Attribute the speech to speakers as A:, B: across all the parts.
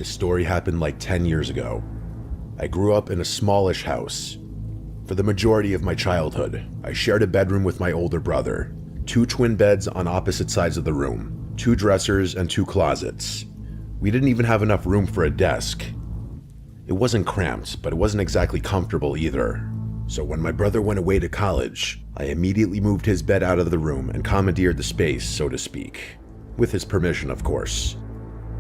A: This story happened like 10 years ago. I grew up in a smallish house. For the majority of my childhood, I shared a bedroom with my older brother, 2 twin beds on opposite sides of the room, 2 dressers and 2 closets. We didn't even have enough room for a desk. It wasn't cramped, but it wasn't exactly comfortable either. So when my brother went away to college, I immediately moved his bed out of the room and commandeered the space, so to speak. With his permission, of course.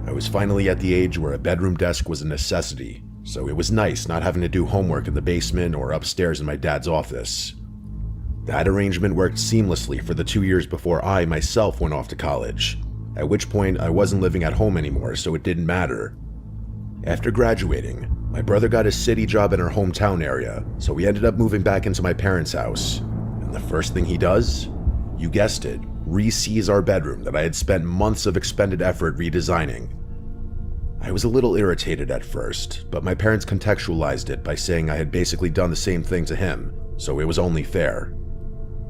A: I was finally at the age where a bedroom desk was a necessity, so it was nice not having to do homework in the basement or upstairs in my dad's office. That arrangement worked seamlessly for the 2 years before I myself went off to college, at which point I wasn't living at home anymore, so it didn't matter. After graduating, my brother got a city job in our hometown area, so we ended up moving back into my parents' house. And the first thing he does? You guessed it, re-sees our bedroom that I had spent months of expended effort redesigning. I was a little irritated at first, but my parents contextualized it by saying I had basically done the same thing to him, so it was only fair.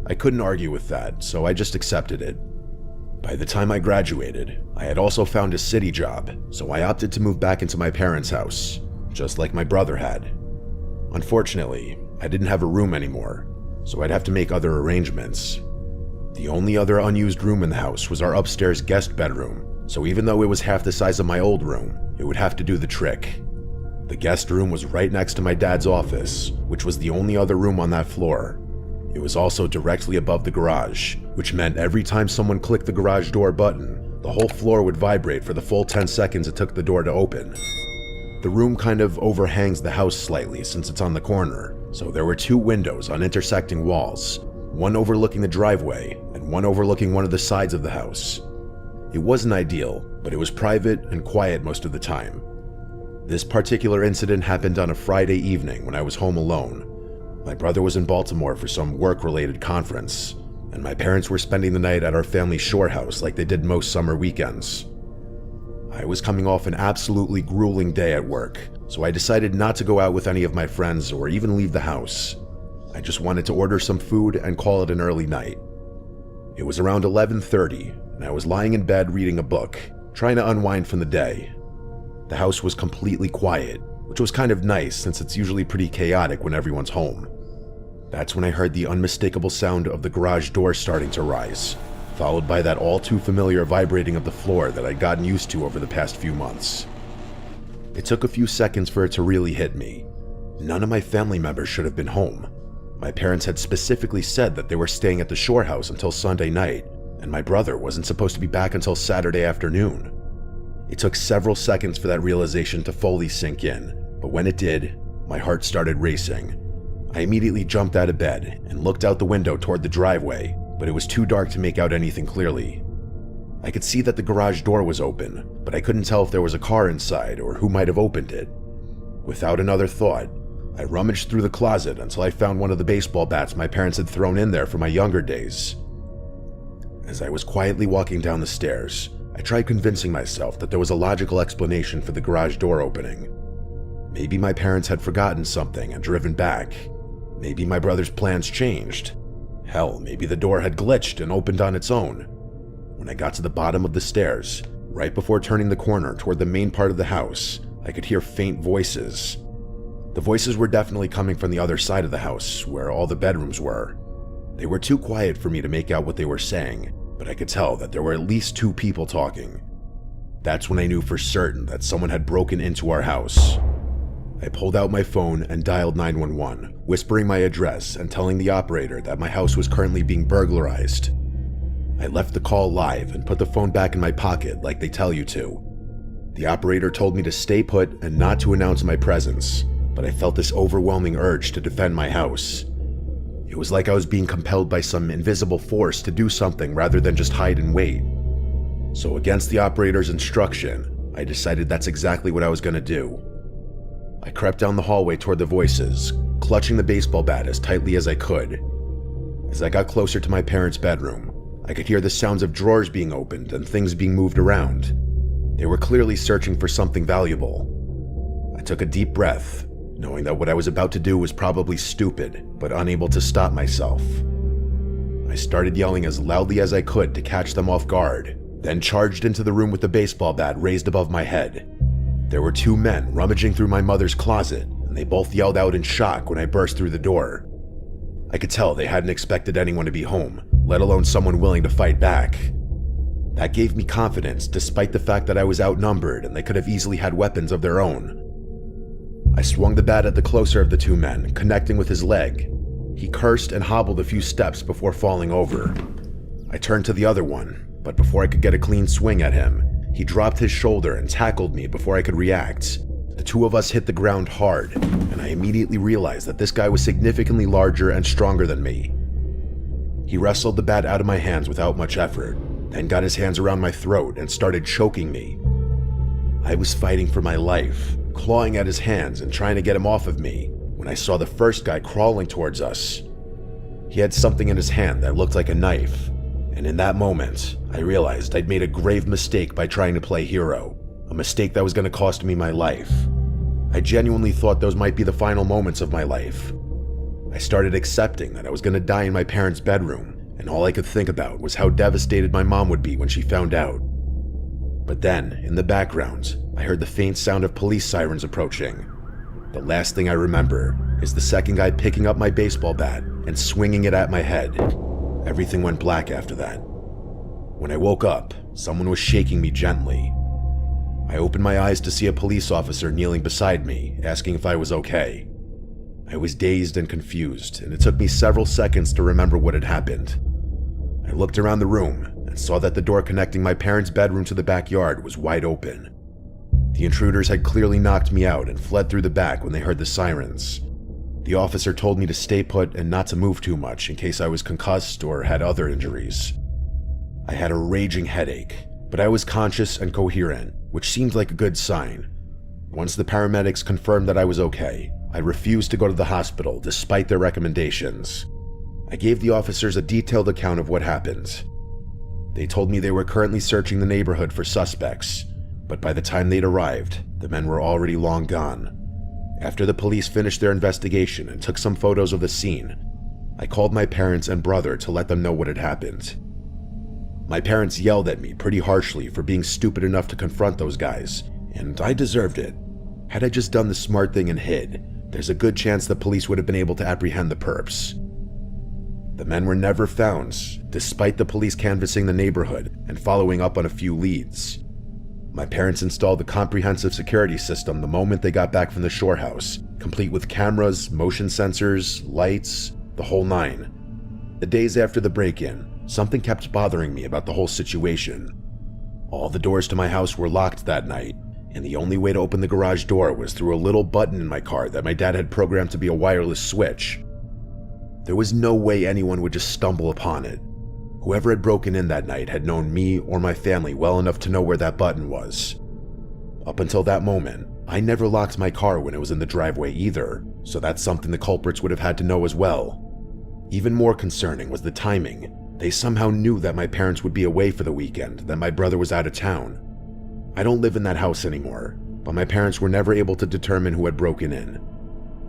A: I couldn't argue with that, so I just accepted it. By the time I graduated, I had also found a city job, so I opted to move back into my parents' house, just like my brother had. Unfortunately, I didn't have a room anymore, so I'd have to make other arrangements. The only other unused room in the house was our upstairs guest bedroom, so even though it was half the size of my old room, it would have to do the trick. The guest room was right next to my dad's office, which was the only other room on that floor. It was also directly above the garage, which meant every time someone clicked the garage door button, the whole floor would vibrate for the full 10 seconds it took the door to open. The room kind of overhangs the house slightly since it's on the corner, so there were 2 windows on intersecting walls, one overlooking the driveway and one overlooking one of the sides of the house. It wasn't ideal, but it was private and quiet most of the time. This particular incident happened on a Friday evening when I was home alone. My brother was in Baltimore for some work-related conference, and my parents were spending the night at our family shore house like they did most summer weekends. I was coming off an absolutely grueling day at work, so I decided not to go out with any of my friends or even leave the house. I just wanted to order some food and call it an early night. It was around 11:30, and I was lying in bed reading a book, trying to unwind from the day. The house was completely quiet, which was kind of nice since it's usually pretty chaotic when everyone's home. That's when I heard the unmistakable sound of the garage door starting to rise, followed by that all too familiar vibrating of the floor that I'd gotten used to over the past few months. It took a few seconds for it to really hit me. None of my family members should have been home. My parents had specifically said that they were staying at the shore house until Sunday night, and my brother wasn't supposed to be back until Saturday afternoon. It took several seconds for that realization to fully sink in, but when it did, my heart started racing. I immediately jumped out of bed and looked out the window toward the driveway, but it was too dark to make out anything clearly. I could see that the garage door was open, but I couldn't tell if there was a car inside or who might have opened it. Without another thought, I rummaged through the closet until I found one of the baseball bats my parents had thrown in there from my younger days. As I was quietly walking down the stairs, I tried convincing myself that there was a logical explanation for the garage door opening. Maybe my parents had forgotten something and driven back. Maybe my brother's plans changed. Hell, maybe the door had glitched and opened on its own. When I got to the bottom of the stairs, right before turning the corner toward the main part of the house, I could hear faint voices. The voices were definitely coming from the other side of the house, where all the bedrooms were. They were too quiet for me to make out what they were saying, but I could tell that there were at least 2 people talking. That's when I knew for certain that someone had broken into our house. I pulled out my phone and dialed 911, whispering my address and telling the operator that my house was currently being burglarized. I left the call live and put the phone back in my pocket like they tell you to. The operator told me to stay put and not to announce my presence, but I felt this overwhelming urge to defend my house. It was like I was being compelled by some invisible force to do something rather than just hide and wait. So against the operator's instruction, I decided that's exactly what I was going to do. I crept down the hallway toward the voices, clutching the baseball bat as tightly as I could. As I got closer to my parents' bedroom, I could hear the sounds of drawers being opened and things being moved around. They were clearly searching for something valuable. I took a deep breath, knowing that what I was about to do was probably stupid, but unable to stop myself. I started yelling as loudly as I could to catch them off guard, then charged into the room with the baseball bat raised above my head. There were two men rummaging through my mother's closet, and they both yelled out in shock when I burst through the door. I could tell they hadn't expected anyone to be home, let alone someone willing to fight back. That gave me confidence, despite the fact that I was outnumbered and they could have easily had weapons of their own. I swung the bat at the closer of the two men, connecting with his leg. He cursed and hobbled a few steps before falling over. I turned to the other one, but before I could get a clean swing at him, he dropped his shoulder and tackled me before I could react. The two of us hit the ground hard, and I immediately realized that this guy was significantly larger and stronger than me. He wrestled the bat out of my hands without much effort, then got his hands around my throat and started choking me. I was fighting for my life, clawing at his hands and trying to get him off of me, when I saw the first guy crawling towards us. He had something in his hand that looked like a knife, and in that moment, I realized I'd made a grave mistake by trying to play hero, a mistake that was going to cost me my life. I genuinely thought those might be the final moments of my life. I started accepting that I was going to die in my parents' bedroom, and all I could think about was how devastated my mom would be when she found out. But then, in the background, I heard the faint sound of police sirens approaching. The last thing I remember is the second guy picking up my baseball bat and swinging it at my head. Everything went black after that. When I woke up, someone was shaking me gently. I opened my eyes to see a police officer kneeling beside me, asking if I was okay. I was dazed and confused, and it took me several seconds to remember what had happened. I looked around the room and saw that the door connecting my parents' bedroom to the backyard was wide open. The intruders had clearly knocked me out and fled through the back when they heard the sirens. The officer told me to stay put and not to move too much in case I was concussed or had other injuries. I had a raging headache, but I was conscious and coherent, which seemed like a good sign. Once the paramedics confirmed that I was okay, I refused to go to the hospital despite their recommendations. I gave the officers a detailed account of what happened. They told me they were currently searching the neighborhood for suspects, but by the time they'd arrived, the men were already long gone. After the police finished their investigation and took some photos of the scene, I called my parents and brother to let them know what had happened. My parents yelled at me pretty harshly for being stupid enough to confront those guys, and I deserved it. Had I just done the smart thing and hid, there's a good chance the police would have been able to apprehend the perps. The men were never found, despite the police canvassing the neighborhood and following up on a few leads. My parents installed a comprehensive security system the moment they got back from the shore house, complete with cameras, motion sensors, lights, the whole nine. The days after the break-in, something kept bothering me about the whole situation. All the doors to my house were locked that night, and the only way to open the garage door was through a little button in my car that my dad had programmed to be a wireless switch. There was no way anyone would just stumble upon it. Whoever had broken in that night had known me or my family well enough to know where that button was. Up until that moment, I never locked my car when it was in the driveway either, so that's something the culprits would have had to know as well. Even more concerning was the timing. They somehow knew that my parents would be away for the weekend, that my brother was out of town. I don't live in that house anymore, but my parents were never able to determine who had broken in.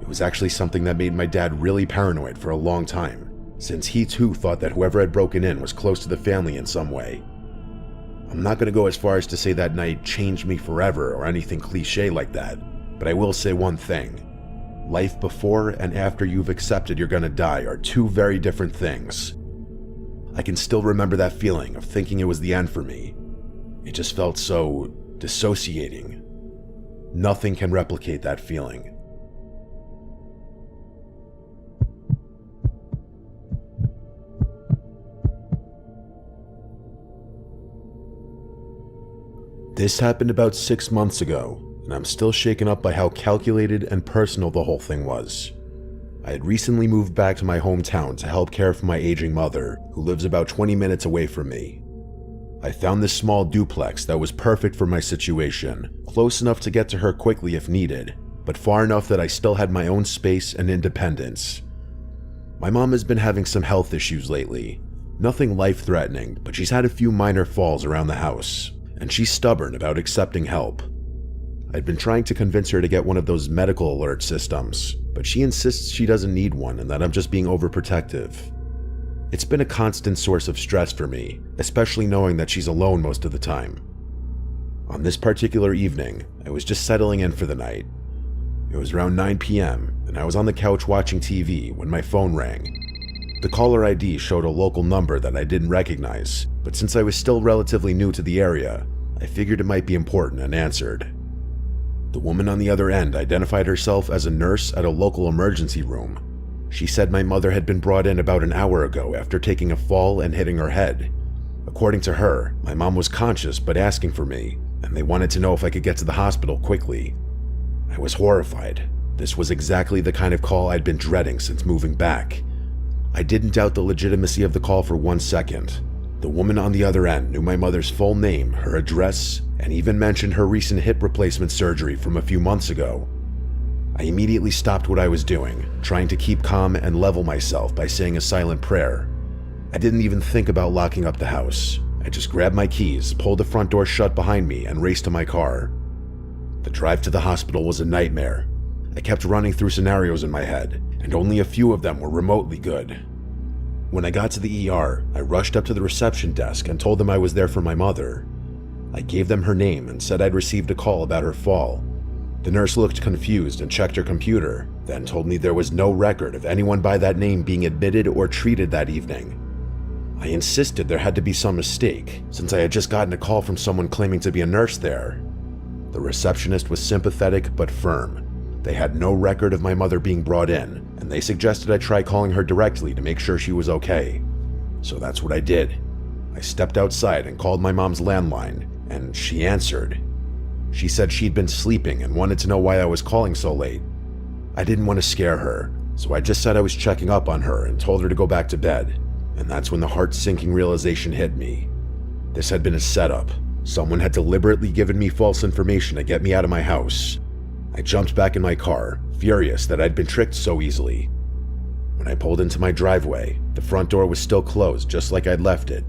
A: It was actually something that made my dad really paranoid for a long time, since he too thought that whoever had broken in was close to the family in some way. I'm not going to go as far as to say that night changed me forever or anything cliche like that, but I will say one thing. Life before and after you've accepted you're going to die are two very different things. I can still remember that feeling of thinking it was the end for me. It just felt so dissociating. Nothing can replicate that feeling. This happened about 6 months ago, and I'm still shaken up by how calculated and personal the whole thing was. I had recently moved back to my hometown to help care for my aging mother, who lives about 20 minutes away from me. I found this small duplex that was perfect for my situation, close enough to get to her quickly if needed, but far enough that I still had my own space and independence. My mom has been having some health issues lately. Nothing life-threatening, but she's had a few minor falls around the house, and she's stubborn about accepting help. I'd been trying to convince her to get one of those medical alert systems, but she insists she doesn't need one and that I'm just being overprotective. It's been a constant source of stress for me, especially knowing that she's alone most of the time. On this particular evening, I was just settling in for the night. It was around 9 p.m., and I was on the couch watching TV when my phone rang. The caller ID showed a local number that I didn't recognize, but since I was still relatively new to the area, I figured it might be important and answered. The woman on the other end identified herself as a nurse at a local emergency room. She said my mother had been brought in about an hour ago after taking a fall and hitting her head. According to her, my mom was conscious but asking for me, and they wanted to know if I could get to the hospital quickly. I was horrified. This was exactly the kind of call I'd been dreading since moving back. I didn't doubt the legitimacy of the call for 1 second. The woman on the other end knew my mother's full name, her address, and even mentioned her recent hip replacement surgery from a few months ago. I immediately stopped what I was doing, trying to keep calm and level myself by saying a silent prayer. I didn't even think about locking up the house. I just grabbed my keys, pulled the front door shut behind me, and raced to my car. The drive to the hospital was a nightmare. I kept running through scenarios in my head, and only a few of them were remotely good. When I got to the ER, I rushed up to the reception desk and told them I was there for my mother. I gave them her name and said I'd received a call about her fall. The nurse looked confused and checked her computer, then told me there was no record of anyone by that name being admitted or treated that evening. I insisted there had to be some mistake, since I had just gotten a call from someone claiming to be a nurse there. The receptionist was sympathetic but firm. They had no record of my mother being brought in, and they suggested I try calling her directly to make sure she was okay. So that's what I did. I stepped outside and called my mom's landline, and she answered. She said she'd been sleeping and wanted to know why I was calling so late. I didn't want to scare her, so I just said I was checking up on her and told her to go back to bed. And that's when the heart-sinking realization hit me. This had been a setup. Someone had deliberately given me false information to get me out of my house. I jumped back in my car, furious that I'd been tricked so easily. When I pulled into my driveway, the front door was still closed just like I'd left it.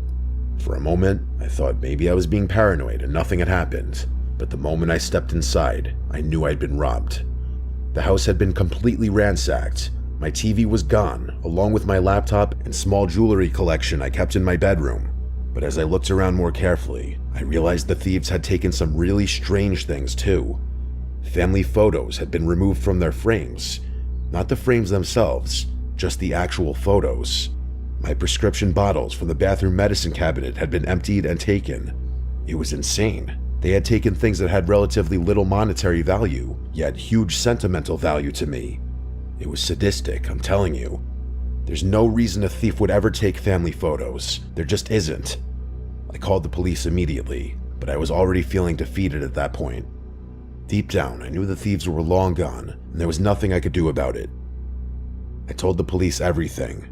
A: For a moment, I thought maybe I was being paranoid and nothing had happened, but the moment I stepped inside, I knew I'd been robbed. The house had been completely ransacked. My TV was gone, along with my laptop and small jewelry collection I kept in my bedroom. But as I looked around more carefully, I realized the thieves had taken some really strange things too. Family photos had been removed from their frames. Not the frames themselves, just the actual photos. My prescription bottles from the bathroom medicine cabinet had been emptied and taken. It was insane. They had taken things that had relatively little monetary value, yet huge sentimental value to me. It was sadistic, I'm telling you. There's no reason a thief would ever take family photos. There just isn't. I called the police immediately, but I was already feeling defeated at that point. Deep down, I knew the thieves were long gone, and there was nothing I could do about it. I told the police everything.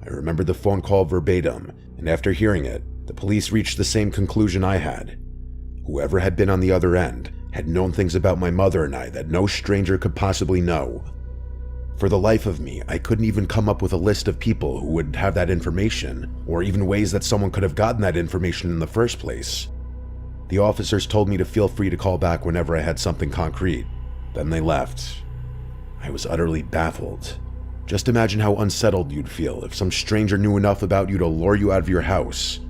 A: I remembered the phone call verbatim, and after hearing it, the police reached the same conclusion I had. Whoever had been on the other end had known things about my mother and I that no stranger could possibly know. For the life of me, I couldn't even come up with a list of people who would have that information, or even ways that someone could have gotten that information in the first place. The officers told me to feel free to call back whenever I had something concrete. Then they left. I was utterly baffled. Just imagine how unsettled you'd feel if some stranger knew enough about you to lure you out of your house.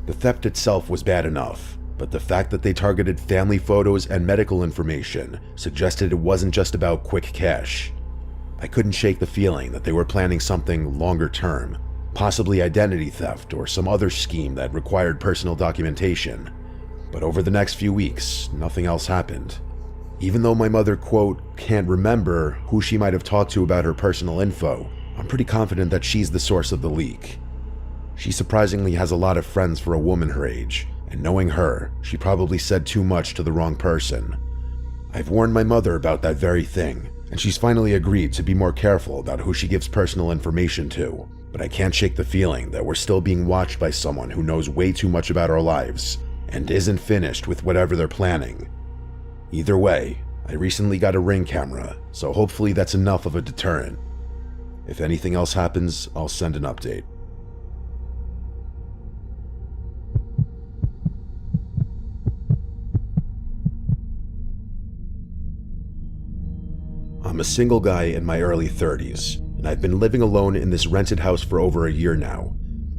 A: The theft itself was bad enough, but the fact that they targeted family photos and medical information suggested it wasn't just about quick cash. I couldn't shake the feeling that they were planning something longer term, possibly identity theft or some other scheme that required personal documentation. But over the next few weeks, nothing else happened. Even though my mother, quote, can't remember who she might have talked to about her personal info, I'm pretty confident that she's the source of the leak. She surprisingly has a lot of friends for a woman her age, and knowing her, she probably said too much to the wrong person. I've warned my mother about that very thing, and she's finally agreed to be more careful about who she gives personal information to, but I can't shake the feeling that we're still being watched by someone who knows way too much about our lives, and isn't finished with whatever they're planning. Either way, I recently got a Ring camera, so hopefully that's enough of a deterrent. If anything else happens, I'll send an update. I'm a single guy in my early 30s, and I've been living alone in this rented house for over a year now.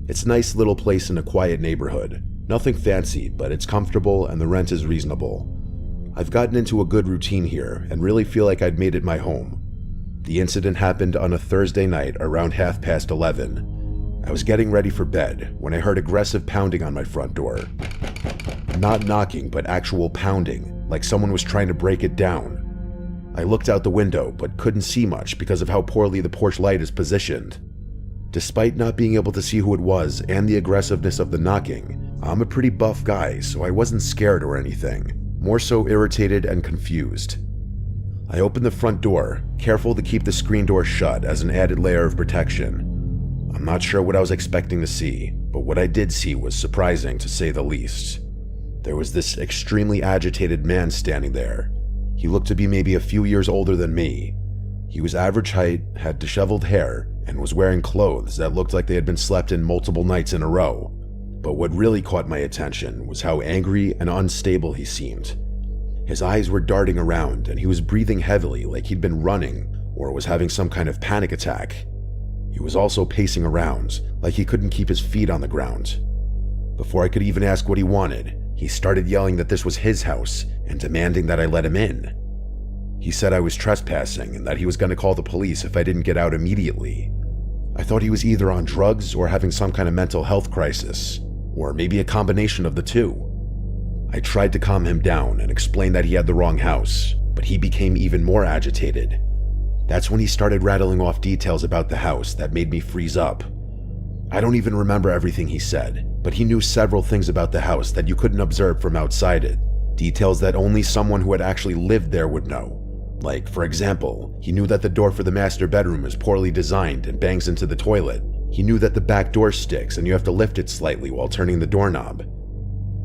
A: It's a nice little place in a quiet neighborhood, Nothing fancy, but it's comfortable and the rent is reasonable. I've gotten into a good routine here and really feel like I'd made it my home. The incident happened on a Thursday night around 11:30. I was getting ready for bed when I heard aggressive pounding on my front door. Not knocking, but actual pounding, like someone was trying to break it down. I looked out the window, but couldn't see much because of how poorly the porch light is positioned. Despite not being able to see who it was and the aggressiveness of the knocking, I'm a pretty buff guy, so I wasn't scared or anything, more so irritated and confused. I opened the front door, careful to keep the screen door shut as an added layer of protection. I'm not sure what I was expecting to see, but what I did see was surprising to say the least. There was this extremely agitated man standing there. He looked to be maybe a few years older than me. He was average height, had disheveled hair, and was wearing clothes that looked like they had been slept in multiple nights in a row. But what really caught my attention was how angry and unstable he seemed. His eyes were darting around, and he was breathing heavily like he'd been running or was having some kind of panic attack. He was also pacing around, like he couldn't keep his feet on the ground. Before I could even ask what he wanted, he started yelling that this was his house and demanding that I let him in. He said I was trespassing and that he was going to call the police if I didn't get out immediately. I thought he was either on drugs or having some kind of mental health crisis, or maybe a combination of the two. I tried to calm him down and explain that he had the wrong house, but he became even more agitated. That's when he started rattling off details about the house that made me freeze up. I don't even remember everything he said, but he knew several things about the house that you couldn't observe from outside it, details that only someone who had actually lived there would know. Like, for example, he knew that the door for the master bedroom is poorly designed and bangs into the toilet. He knew that the back door sticks and you have to lift it slightly while turning the doorknob.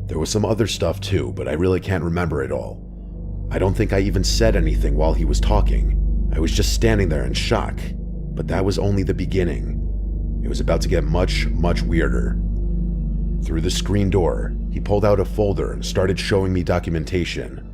A: There was some other stuff too, but I really can't remember it all. I don't think I even said anything while he was talking. I was just standing there in shock, but that was only the beginning. It was about to get much, much weirder. Through the screen door, he pulled out a folder and started showing me documentation.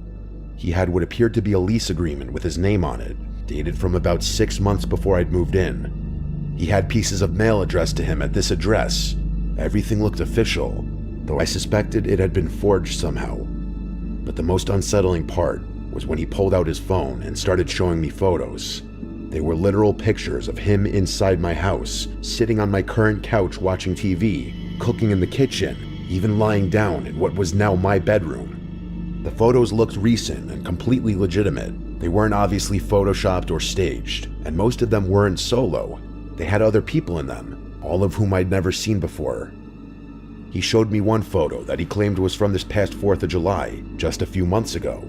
A: He had what appeared to be a lease agreement with his name on it, dated from about 6 months before I'd moved in. He had pieces of mail addressed to him at this address. Everything looked official, though I suspected it had been forged somehow. But the most unsettling part was when he pulled out his phone and started showing me photos. They were literal pictures of him inside my house, sitting on my current couch watching TV, cooking in the kitchen, even lying down in what was now my bedroom. The photos looked recent and completely legitimate. They weren't obviously photoshopped or staged, and most of them weren't solo. They had other people in them, all of whom I'd never seen before. He showed me one photo that he claimed was from this past 4th of July, just a few months ago.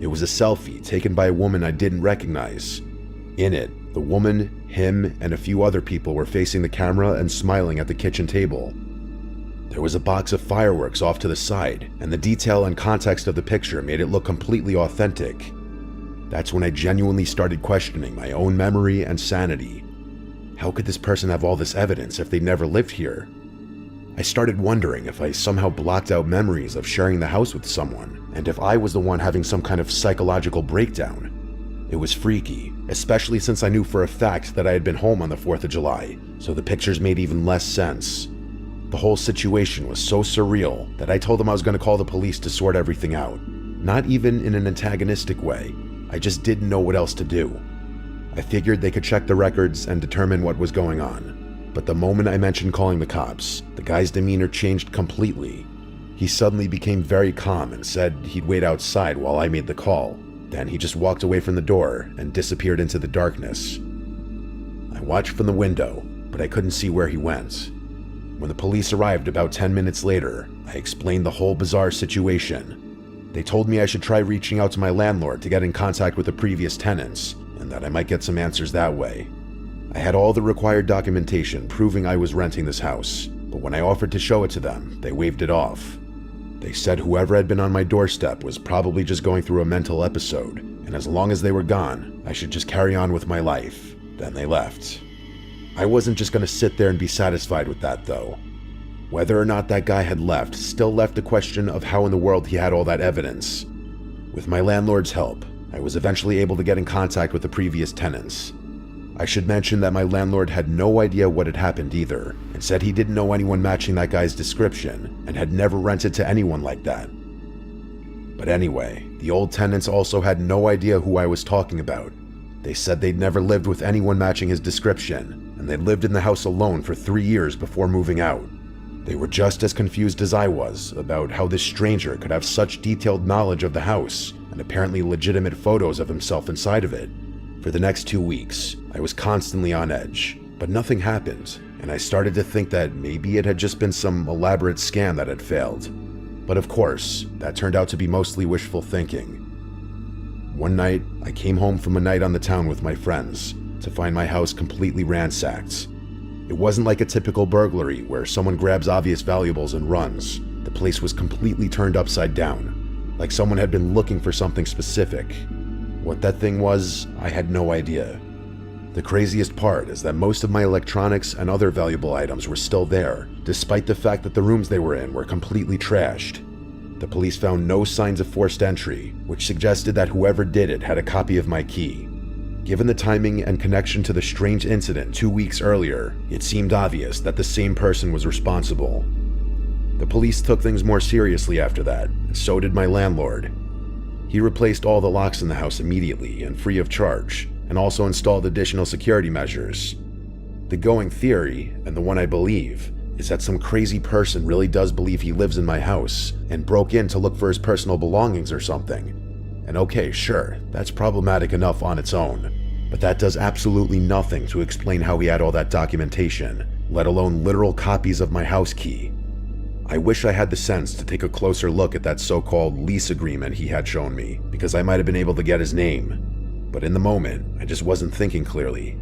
A: It was a selfie taken by a woman I didn't recognize. In it, the woman, him, and a few other people were facing the camera and smiling at the kitchen table. There was a box of fireworks off to the side, and the detail and context of the picture made it look completely authentic. That's when I genuinely started questioning my own memory and sanity. How could this person have all this evidence if they never lived here? I started wondering if I somehow blocked out memories of sharing the house with someone, and if I was the one having some kind of psychological breakdown. It was freaky, especially since I knew for a fact that I had been home on the 4th of July, so the pictures made even less sense. The whole situation was so surreal that I told them I was going to call the police to sort everything out. Not even in an antagonistic way, I just didn't know what else to do. I figured they could check the records and determine what was going on. But the moment I mentioned calling the cops, the guy's demeanor changed completely. He suddenly became very calm and said he'd wait outside while I made the call. Then he just walked away from the door and disappeared into the darkness. I watched from the window, but I couldn't see where he went. When the police arrived about 10 minutes later, I explained the whole bizarre situation. They told me I should try reaching out to my landlord to get in contact with the previous tenants, and that I might get some answers that way. I had all the required documentation proving I was renting this house, but when I offered to show it to them, they waved it off. They said whoever had been on my doorstep was probably just going through a mental episode, and as long as they were gone, I should just carry on with my life. Then they left. I wasn't just going to sit there and be satisfied with that, though. Whether or not that guy had left still left the question of how in the world he had all that evidence. With my landlord's help, I was eventually able to get in contact with the previous tenants. I should mention that my landlord had no idea what had happened either, and said he didn't know anyone matching that guy's description and had never rented to anyone like that. But anyway, the old tenants also had no idea who I was talking about. They said they'd never lived with anyone matching his description, and they'd lived in the house alone for 3 years before moving out. They were just as confused as I was about how this stranger could have such detailed knowledge of the house and apparently legitimate photos of himself inside of it. For the next 2 weeks, I was constantly on edge, but nothing happened, and I started to think that maybe it had just been some elaborate scam that had failed. But of course, that turned out to be mostly wishful thinking. One night, I came home from a night on the town with my friends to find my house completely ransacked. It wasn't like a typical burglary where someone grabs obvious valuables and runs. The place was completely turned upside down, like someone had been looking for something specific. What that thing was, I had no idea. The craziest part is that most of my electronics and other valuable items were still there, despite the fact that the rooms they were in were completely trashed. The police found no signs of forced entry, which suggested that whoever did it had a copy of my key. Given the timing and connection to the strange incident 2 weeks earlier, it seemed obvious that the same person was responsible. The police took things more seriously after that, and so did my landlord. He replaced all the locks in the house immediately and free of charge, and also installed additional security measures. The going theory, and the one I believe, is that some crazy person really does believe he lives in my house and broke in to look for his personal belongings or something. And okay, sure, that's problematic enough on its own, but that does absolutely nothing to explain how he had all that documentation, let alone literal copies of my house key. I wish I had the sense to take a closer look at that so-called lease agreement he had shown me, because I might have been able to get his name. But in the moment, I just wasn't thinking clearly.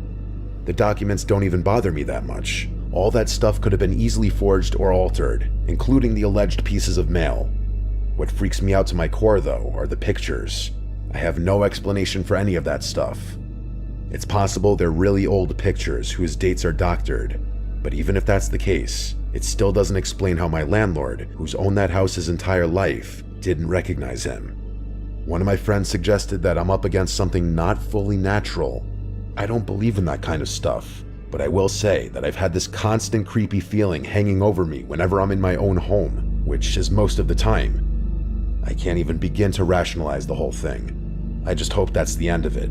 A: The documents don't even bother me that much. All that stuff could have been easily forged or altered, including the alleged pieces of mail. What freaks me out to my core, though, are the pictures. I have no explanation for any of that stuff. It's possible they're really old pictures whose dates are doctored, but even if that's the case, it still doesn't explain how my landlord, who's owned that house his entire life, didn't recognize him. One of my friends suggested that I'm up against something not fully natural. I don't believe in that kind of stuff, but I will say that I've had this constant creepy feeling hanging over me whenever I'm in my own home, which is most of the time. I can't even begin to rationalize the whole thing. I just hope that's the end of it.